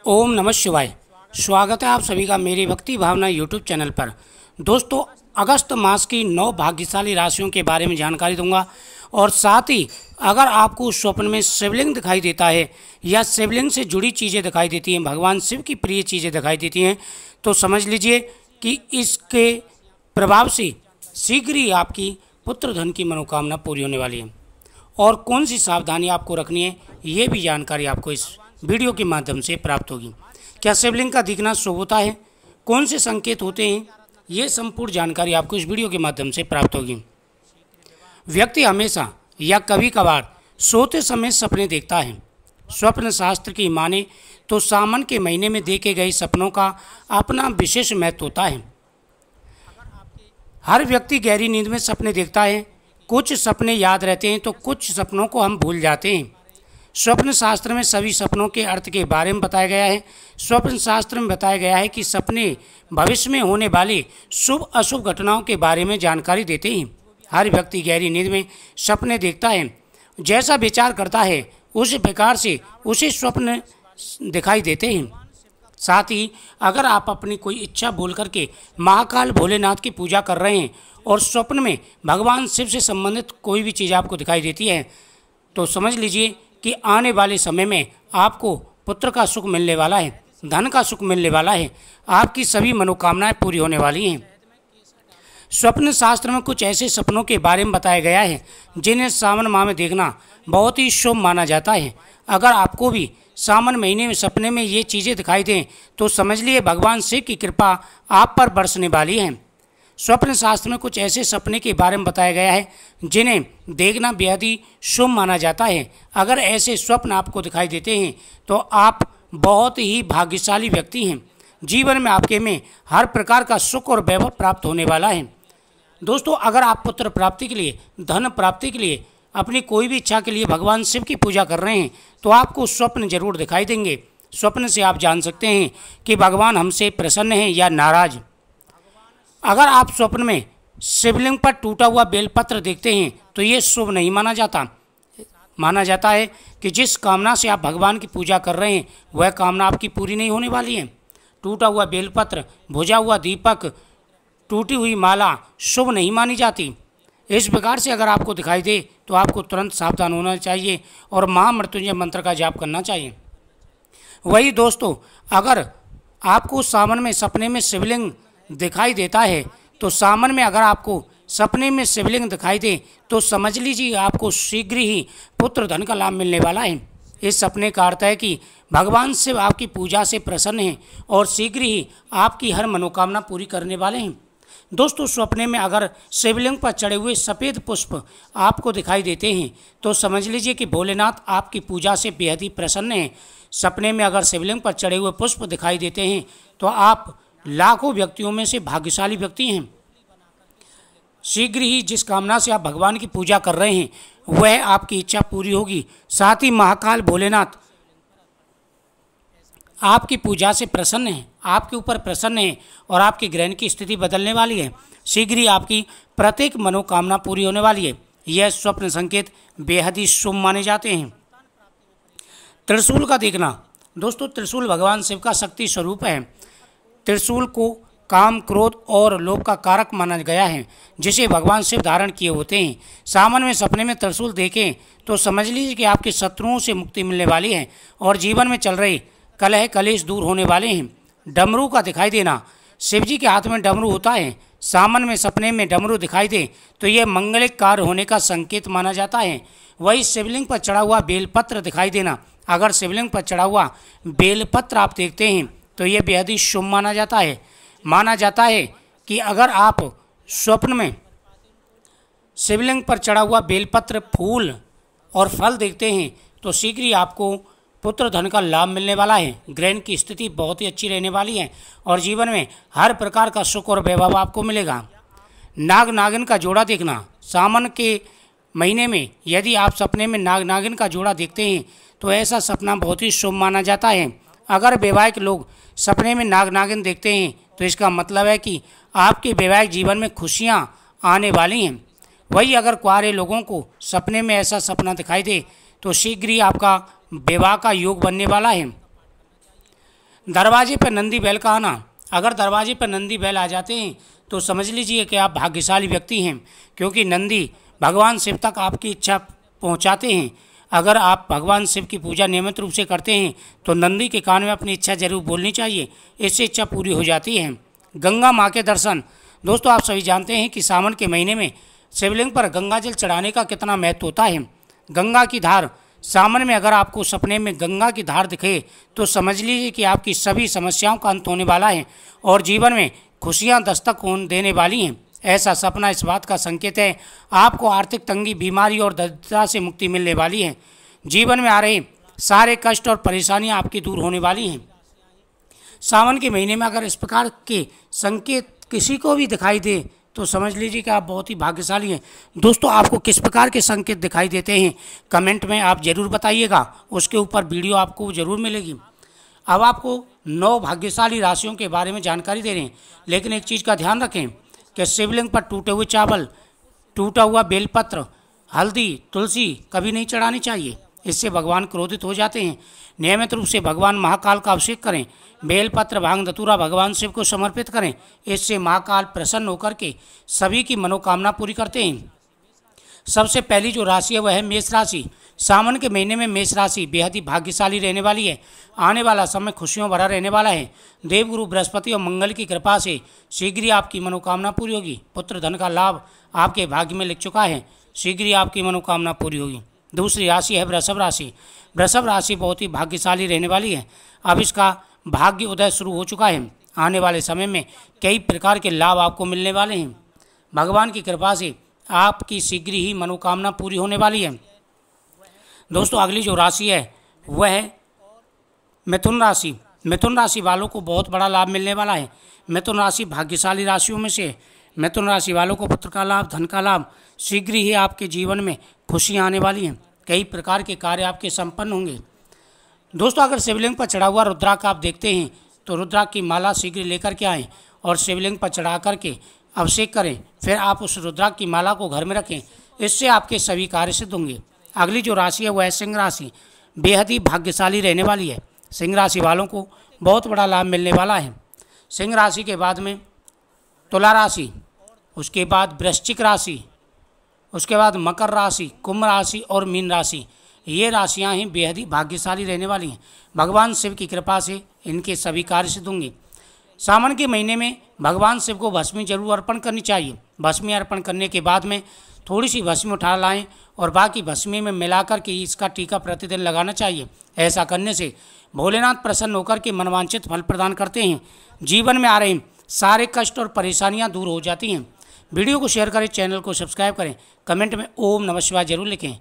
ओम नमः शिवाय। स्वागत है आप सभी का मेरी भक्ति भावना यूट्यूब चैनल पर। दोस्तों, अगस्त मास की 9 भाग्यशाली राशियों के बारे में जानकारी दूंगा और साथ ही अगर आपको स्वप्न में शिवलिंग दिखाई देता है या शिवलिंग से जुड़ी चीज़ें दिखाई देती हैं, भगवान शिव की प्रिय चीज़ें दिखाई देती हैं, तो समझ लीजिए कि इसके प्रभाव से शीघ्र ही आपकी पुत्र धन की मनोकामना पूरी होने वाली है। और कौन सी सावधानी आपको रखनी है, ये भी जानकारी आपको इस वीडियो के माध्यम से प्राप्त होगी। क्या शिवलिंग का दिखना शुभ होता है, कौन से संकेत होते हैं, ये संपूर्ण जानकारी आपको इस वीडियो के माध्यम से प्राप्त होगी। व्यक्ति हमेशा या कभी कभार सोते समय सपने देखता है। स्वप्न शास्त्र की माने तो सावन के महीने में देखे गए सपनों का अपना विशेष महत्व होता है। हर व्यक्ति गहरी नींद में सपने देखता है। कुछ सपने याद रहते हैं तो कुछ सपनों को हम भूल जाते हैं। स्वप्न शास्त्र में सभी सपनों के अर्थ के बारे में बताया गया है। स्वप्न शास्त्र में बताया गया है कि सपने भविष्य में होने वाली शुभ अशुभ घटनाओं के बारे में जानकारी देते हैं। हर व्यक्ति गहरी नींद में सपने देखता है। जैसा विचार करता है उस प्रकार से उसे स्वप्न दिखाई देते हैं। साथ ही अगर आप अपनी कोई इच्छा बोल करके महाकाल भोलेनाथ की पूजा कर रहे हैं और स्वप्न में भगवान शिव से संबंधित कोई भी चीज़ आपको दिखाई देती है, तो समझ लीजिए कि आने वाले समय में आपको पुत्र का सुख मिलने वाला है, धन का सुख मिलने वाला है, आपकी सभी मनोकामनाएं पूरी होने वाली हैं। स्वप्न शास्त्र में कुछ ऐसे सपनों के बारे में बताया गया है जिन्हें सावन माह में देखना बहुत ही शुभ माना जाता है। अगर आपको भी सावन महीने में सपने में ये चीज़ें दिखाई दें तो समझ लिए भगवान शिव की कृपा आप पर बरसने वाली है। स्वप्न शास्त्र में कुछ ऐसे सपने के बारे में बताया गया है जिन्हें देखना बेहद ही शुभ माना जाता है। अगर ऐसे स्वप्न आपको दिखाई देते हैं तो आप बहुत ही भाग्यशाली व्यक्ति हैं। जीवन में आपके में हर प्रकार का सुख और वैभव प्राप्त होने वाला है। दोस्तों, अगर आप पुत्र प्राप्ति के लिए, धन प्राप्ति के लिए, अपनी कोई भी इच्छा के लिए भगवान शिव की पूजा कर रहे हैं तो आपको स्वप्न जरूर दिखाई देंगे। स्वप्न से आप जान सकते हैं कि भगवान हमसे प्रसन्न हैं या नाराज। अगर आप स्वप्न में शिवलिंग पर टूटा हुआ बेलपत्र देखते हैं तो ये शुभ नहीं माना जाता। माना जाता है कि जिस कामना से आप भगवान की पूजा कर रहे हैं वह कामना आपकी पूरी नहीं होने वाली है। टूटा हुआ बेलपत्र, बुझा हुआ दीपक, टूटी हुई माला शुभ नहीं मानी जाती। इस प्रकार से अगर आपको दिखाई दे तो आपको तुरंत सावधान होना चाहिए और महामृत्युंजय मंत्र का जाप करना चाहिए। वही दोस्तों, अगर आपको सावन में सपने में शिवलिंग दिखाई देता है तो सावन में अगर आपको सपने में शिवलिंग दिखाई दे तो समझ लीजिए आपको शीघ्र ही पुत्र धन का लाभ मिलने वाला है। इस सपने का अर्थ है कि भगवान शिव आपकी पूजा से प्रसन्न हैं और शीघ्र ही आपकी हर मनोकामना पूरी करने वाले हैं। दोस्तों, सपने में अगर शिवलिंग पर चढ़े हुए सफ़ेद पुष्प आपको दिखाई देते हैं तो समझ लीजिए कि भोलेनाथ आपकी पूजा से बेहद ही प्रसन्न हैं। सपने में अगर शिवलिंग पर चढ़े हुए पुष्प दिखाई देते हैं तो आप लाखों व्यक्तियों में से भाग्यशाली व्यक्ति हैं। शीघ्र ही जिस कामना से आप भगवान की पूजा कर रहे हैं वह आपकी इच्छा पूरी होगी। साथ ही महाकाल भोलेनाथ आपकी पूजा से प्रसन्न है, आपके ऊपर प्रसन्न है और आपकी ग्रहण की स्थिति बदलने वाली है। शीघ्र ही आपकी प्रत्येक मनोकामना पूरी होने वाली है। यह स्वप्न संकेत बेहद ही शुभ माने जाते हैं। त्रिशूल का देखना। दोस्तों, त्रिशूल भगवान शिव का शक्ति स्वरूप है। त्रिशूल को काम, क्रोध और लोभ का कारक माना गया है जिसे भगवान शिव धारण किए होते हैं। सावन में सपने में त्रिशूल देखें तो समझ लीजिए कि आपके शत्रुओं से मुक्ति मिलने वाली है और जीवन में चल रहे कलह कलेश दूर होने वाले हैं। डमरू का दिखाई देना। शिव जी के हाथ में डमरू होता है। सावन में सपने में डमरू दिखाई दे तो यह मंगलिक कार्य होने का संकेत माना जाता है। वही शिवलिंग पर चढ़ा हुआ बेलपत्र दिखाई देना। अगर शिवलिंग पर चढ़ा हुआ बेलपत्र आप देखते हैं तो यह बेहद ही शुभ माना जाता है। माना जाता है कि अगर आप स्वप्न में शिवलिंग पर चढ़ा हुआ बेलपत्र, फूल और फल देखते हैं तो शीघ्र ही आपको पुत्र धन का लाभ मिलने वाला है। ग्रहण की स्थिति बहुत ही अच्छी रहने वाली है और जीवन में हर प्रकार का सुख और वैभव आपको मिलेगा। नाग नागिन का जोड़ा देखना। सावन के महीने में यदि आप सपने में नाग नागिन का जोड़ा देखते हैं तो ऐसा सपना बहुत ही शुभ माना जाता है। अगर वैवाहिक लोग सपने में नाग नागिन देखते हैं तो इसका मतलब है कि आपके वैवाहिक जीवन में खुशियाँ आने वाली हैं। वही अगर कुंवारे लोगों को सपने में ऐसा सपना दिखाई दे तो शीघ्र ही आपका विवाह का योग बनने वाला है। दरवाजे पर नंदी बैल का आना। अगर दरवाजे पर नंदी बैल आ जाते हैं तो समझ लीजिए कि आप भाग्यशाली व्यक्ति हैं, क्योंकि नंदी भगवान शिव तक आपकी इच्छा पहुंचाते हैं। अगर आप भगवान शिव की पूजा नियमित रूप से करते हैं तो नंदी के कान में अपनी इच्छा जरूर बोलनी चाहिए, इससे इच्छा पूरी हो जाती है। गंगा माँ के दर्शन। दोस्तों, आप सभी जानते हैं कि सावन के महीने में शिवलिंग पर गंगा जल चढ़ाने का कितना महत्व होता है। गंगा की धार। सावन में अगर आपको सपने में गंगा की धार दिखे तो समझ लीजिए कि आपकी सभी समस्याओं का अंत होने वाला है और जीवन में खुशियां दस्तक देने वाली हैं। ऐसा सपना इस बात का संकेत है आपको आर्थिक तंगी, बीमारी और दरिद्रता से मुक्ति मिलने वाली है। जीवन में आ रहे सारे कष्ट और परेशानियां आपकी दूर होने वाली हैं। सावन के महीने में अगर इस प्रकार के संकेत किसी को भी दिखाई दे तो समझ लीजिए कि आप बहुत ही भाग्यशाली हैं। दोस्तों, आपको किस प्रकार के संकेत दिखाई देते हैं कमेंट में आप जरूर बताइएगा, उसके ऊपर वीडियो आपको जरूर मिलेगी। अब आपको 9 भाग्यशाली राशियों के बारे में जानकारी दे रहे हैं, लेकिन एक चीज़ का ध्यान रखें कि शिवलिंग पर टूटे हुए चावल, टूटा हुआ बेलपत्र, हल्दी, तुलसी कभी नहीं चढ़ानी चाहिए, इससे भगवान क्रोधित हो जाते हैं। नियमित रूप से भगवान महाकाल का अभिषेक करें। बेलपत्र, भांग, धतूरा भगवान शिव को समर्पित करें, इससे महाकाल प्रसन्न होकर के सभी की मनोकामना पूरी करते हैं। सबसे पहली जो राशि है वह है मेष राशि। सावन के महीने में मेष राशि बेहद ही भाग्यशाली रहने वाली है। आने वाला समय खुशियों भरा रहने वाला है। देवगुरु बृहस्पति और मंगल की कृपा से शीघ्र ही आपकी मनोकामना पूरी होगी। पुत्र धन का लाभ आपके भाग्य में लिख चुका है, शीघ्र ही आपकी मनोकामना पूरी होगी। दूसरी राशि है वृषभ राशि। वृषभ राशि बहुत ही भाग्यशाली रहने वाली है। अब इसका भाग्य उदय शुरू हो चुका है। आने वाले समय में कई प्रकार के लाभ आपको मिलने वाले हैं। भगवान की कृपा से आपकी शीघ्र ही मनोकामना पूरी होने वाली है। दोस्तों, अगली जो राशि है वह है मिथुन राशि। मिथुन राशि वालों को बहुत बड़ा लाभ मिलने वाला है। मिथुन राशि भाग्यशाली राशियों में से। मिथुन राशि वालों को पुत्र का लाभ, धन का लाभ, शीघ्र ही आपके जीवन में खुशियाँ आने वाली हैं। कई प्रकार के कार्य आपके संपन्न होंगे। दोस्तों, अगर शिवलिंग पर चढ़ा हुआ रुद्राक्ष आप देखते हैं तो रुद्राक्ष की माला शीघ्र लेकर के आएँ और शिवलिंग पर चढ़ा करके अभिषेक करें। फिर आप उस रुद्राक्ष की माला को घर में रखें, इससे आपके सभी कार्य सिद्ध होंगे। अगली जो राशि है वह है सिंह राशि। बेहद ही भाग्यशाली रहने वाली है। सिंह राशि वालों को बहुत बड़ा लाभ मिलने वाला है। सिंह राशि के बाद में तुला राशि, उसके बाद वृश्चिक राशि, उसके बाद मकर राशि, कुंभ राशि और मीन राशि। ये राशियां हैं बेहद ही भाग्यशाली रहने वाली हैं। भगवान शिव की कृपा से इनके सभी कार्य सिद्ध होंगे। सावन के महीने में भगवान शिव को भस्मी जरूर अर्पण करनी चाहिए। भस्मी अर्पण करने के बाद में थोड़ी सी भस्मी उठा लाएं और बाकी भस्मी में मिलाकर के इसका टीका प्रतिदिन लगाना चाहिए। ऐसा करने से भोलेनाथ प्रसन्न होकर के मनवांछित फल प्रदान करते हैं। जीवन में आ रहे सारे कष्ट और परेशानियां दूर हो जाती हैं। वीडियो को शेयर करें, चैनल को सब्सक्राइब करें, कमेंट में ओम नमः शिवाय जरूर लिखें।